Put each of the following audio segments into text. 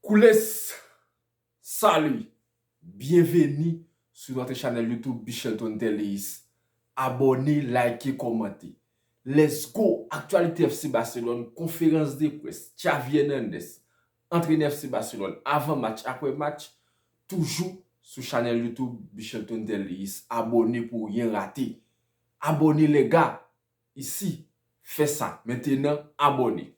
Coules, salut, bienvenue sur notre chaîne YouTube Bichelton Delis. Abonnez, likez, commentez. Let's go, actualité FC Barcelone, conférence de presse, Xavi Hernandez, entraîneur FC Barcelone, avant match, après match, toujours sur chaîne YouTube Bichelton Delis. Abonnez pour rien rater. Abonnez les gars, ici, faites ça. Maintenant, abonnez.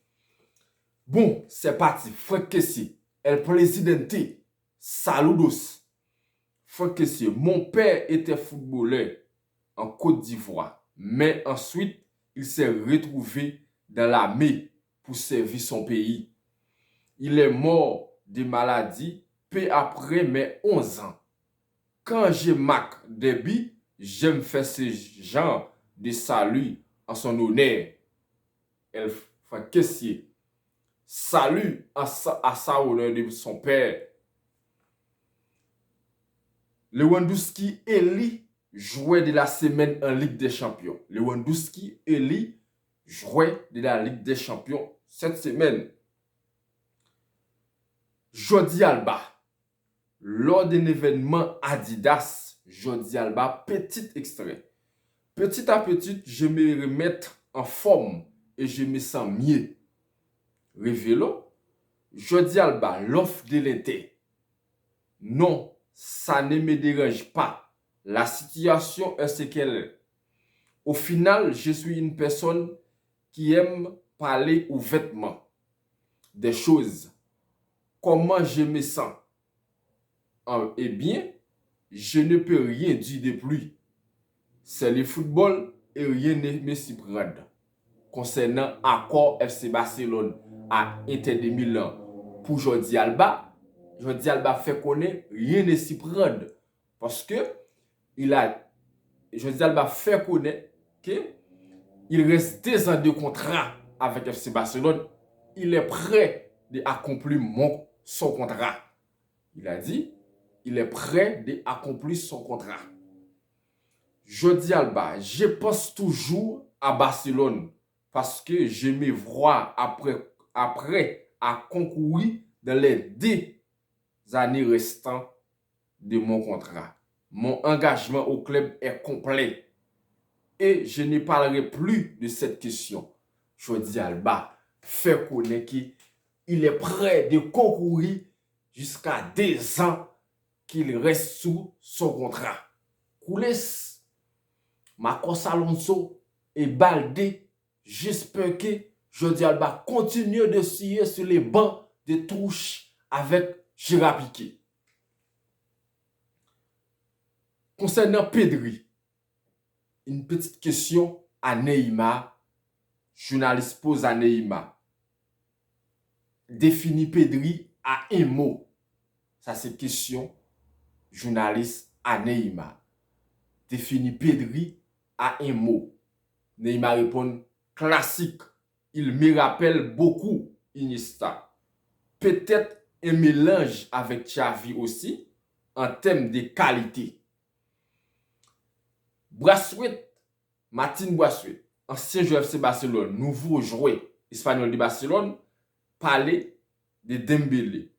Bon, c'est parti, Franck Kessié. El Presidente, saludos. Franck Kessié, mon père était footballeur en Côte d'Ivoire, mais ensuite, il s'est retrouvé dans l'armée pour servir son pays. Il est mort de maladie peu après mes 11 ans. Quand je marque des buts, j'aime faire ce genre de salut en son honneur. El Franck Kessié. Salut à sa honneur de son père. Lewandowski élit joueur de la semaine en Ligue des Champions. Lewandowski élit joueur de la Ligue des Champions cette semaine. Jordi Alba. Lors d'un événement Adidas, Jordi Alba, petit extrait. Petit à petit, je me remets en forme et je me sens mieux. Révélo, Jordi Alba, l'offre de l'été. Non, ça ne me dérange pas. La situation est ce qu'elle est. Au final, je suis une personne qui aime parler ouvertement des choses. Comment je me sens? Eh bien, je ne peux rien dire de plus. C'est le football et rien ne me surprend. Concernant l'accord FC Barcelone à Inter de Milan pour Jordi Alba, Jordi Alba fait connaître rien ne s'y prend parce que Jordi Alba fait connaître qu'il reste 2 ans de contrat avec FC Barcelone. Il est prêt d'accomplir son contrat. Il a dit, il est prêt d'accomplir son contrat. Jordi Alba, je pense toujours à Barcelone parce que je me vois après à concourir dans les 2 années restantes de mon contrat. Mon engagement au club est complet et je ne parlerai plus de cette question. Jordi Alba fait connaître qu'il est prêt de concourir jusqu'à 2 ans qu'il reste sous son contrat. Coules, Marcos Alonso et Balde, j'espère que Jordi Alba continue de scier sur les bancs de touche avec Gérard Piqué. Concernant Pedri, une petite question à Neymar. Journaliste pose à Neymar. Définit Pedri à un mot. Ça, c'est question journaliste à Neymar. Définit Pedri à un mot. Neymar répond classique. Il me rappelle beaucoup Iniesta. Peut-être un mélange avec Xavi aussi en termes de qualité. Braithwaite, Martin Braithwaite, ancien joueur FC Barcelone, nouveau joueur espagnol de Barcelone, parlait de Dembélé.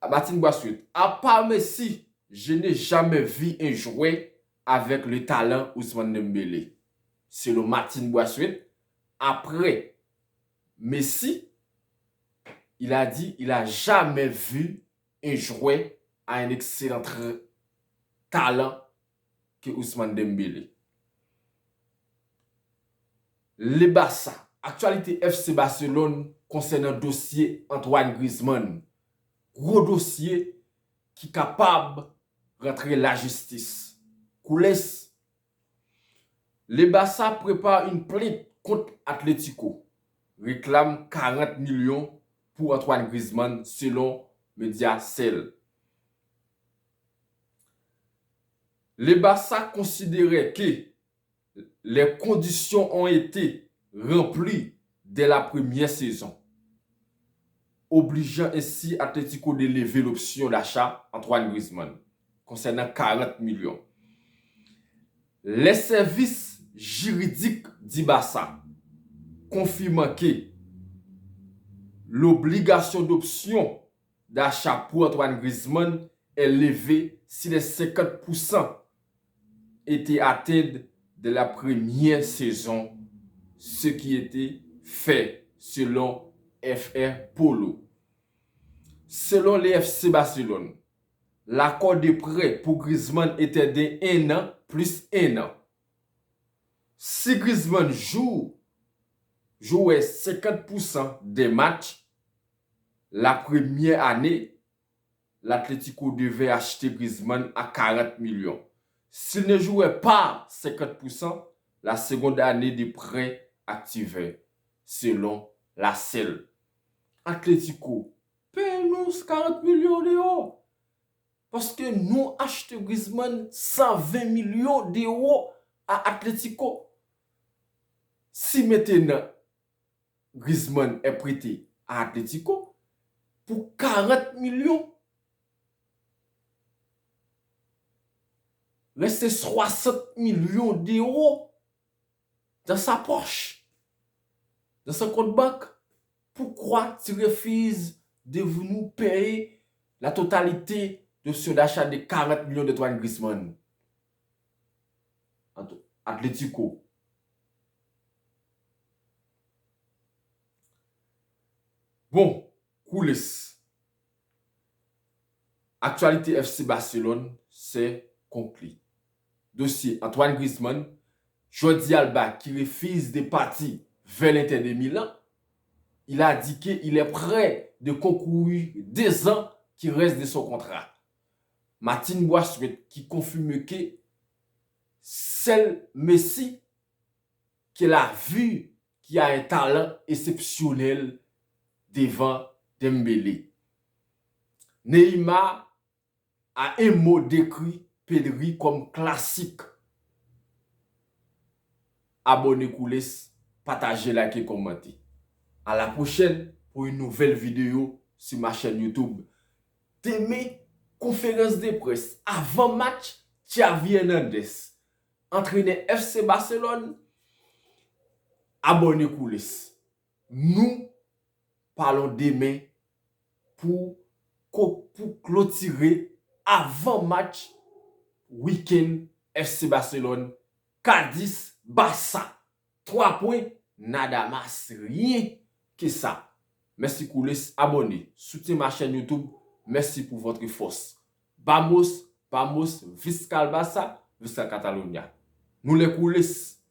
Martin Braithwaite, à part Messi, je n'ai jamais vu un joueur avec le talent Ousmane Dembélé. Selon Martin Braithwaite, après Messi, il a dit qu'il n'a jamais vu un joueur à un excellent talent que Ousmane Dembélé. Le Barça, actualité FC Barcelone concernant le dossier Antoine Griezmann. Gros dossier qui est capable de rentrer la justice. Coules, le Barça prépare une plainte contre Atlético. Réclame 40 millions pour Antoine Griezmann selon Mediacel. Le Barça considérait que les conditions ont été remplies dès la première saison, obligeant ainsi Atlético de lever l'option d'achat Antoine Griezmann concernant 40 millions. Les services juridiques du Barça confirment que l'obligation d'option d'achat pour Antoine Griezmann est levée si les 50% étaient atteints de la première saison, ce qui était fait selon FR Polo. Selon les FC Barcelone, l'accord de prêt pour Griezmann était de 1 an plus 1 an. Si Griezmann jouait 50% des matchs, la première année, l'Atlético devait acheter Griezmann à 40 millions. S'il ne jouait pas 50%, la seconde année de prêt activait, selon la CEL. Atlético, paye-nous 40 millions d'euros. Parce que nous achetons Griezmann 120 millions d'euros à Atlético. Si maintenant Griezmann est prêté à Atlético pour 40 millions, reste 60 millions d'euros dans sa poche, dans son compte banque. Pourquoi tu refuses de nous payer la totalité de ce d'achat de 40 millions d'Antoine Griezmann? Atlético. Bon, coulisses. Actualité FC Barcelone, c'est conclu. Dossier Antoine Griezmann, Jordi Alba qui refuse de partir vers l'Inter de Milan. Il a dit qu'il est prêt de concourir 2 ans qui restent de son contrat. Martin Boissuet qui confirme que c'est Messi qu'il a vu qui a un talent exceptionnel devant Dembélé. Neymar a un mot décrit Pedri comme classique. Abonnez-vous, partagez, likez, commentez. À la prochaine pour une nouvelle vidéo sur ma chaîne YouTube. Demain, conférence de presse avant match, Xavi Hernandez, entraîneur FC Barcelone. Abonnez-vous. Nous parlons demain pour clôturer avant match week-end FC Barcelone, Cadiz, Barça. 3 points, nada mas, rien que ça. Merci coulisses, abonnez, soutenez ma chaîne YouTube. Merci pour votre force. Vamos, vamos, Visca Barça, Visca Catalonia. Nous les coulisses.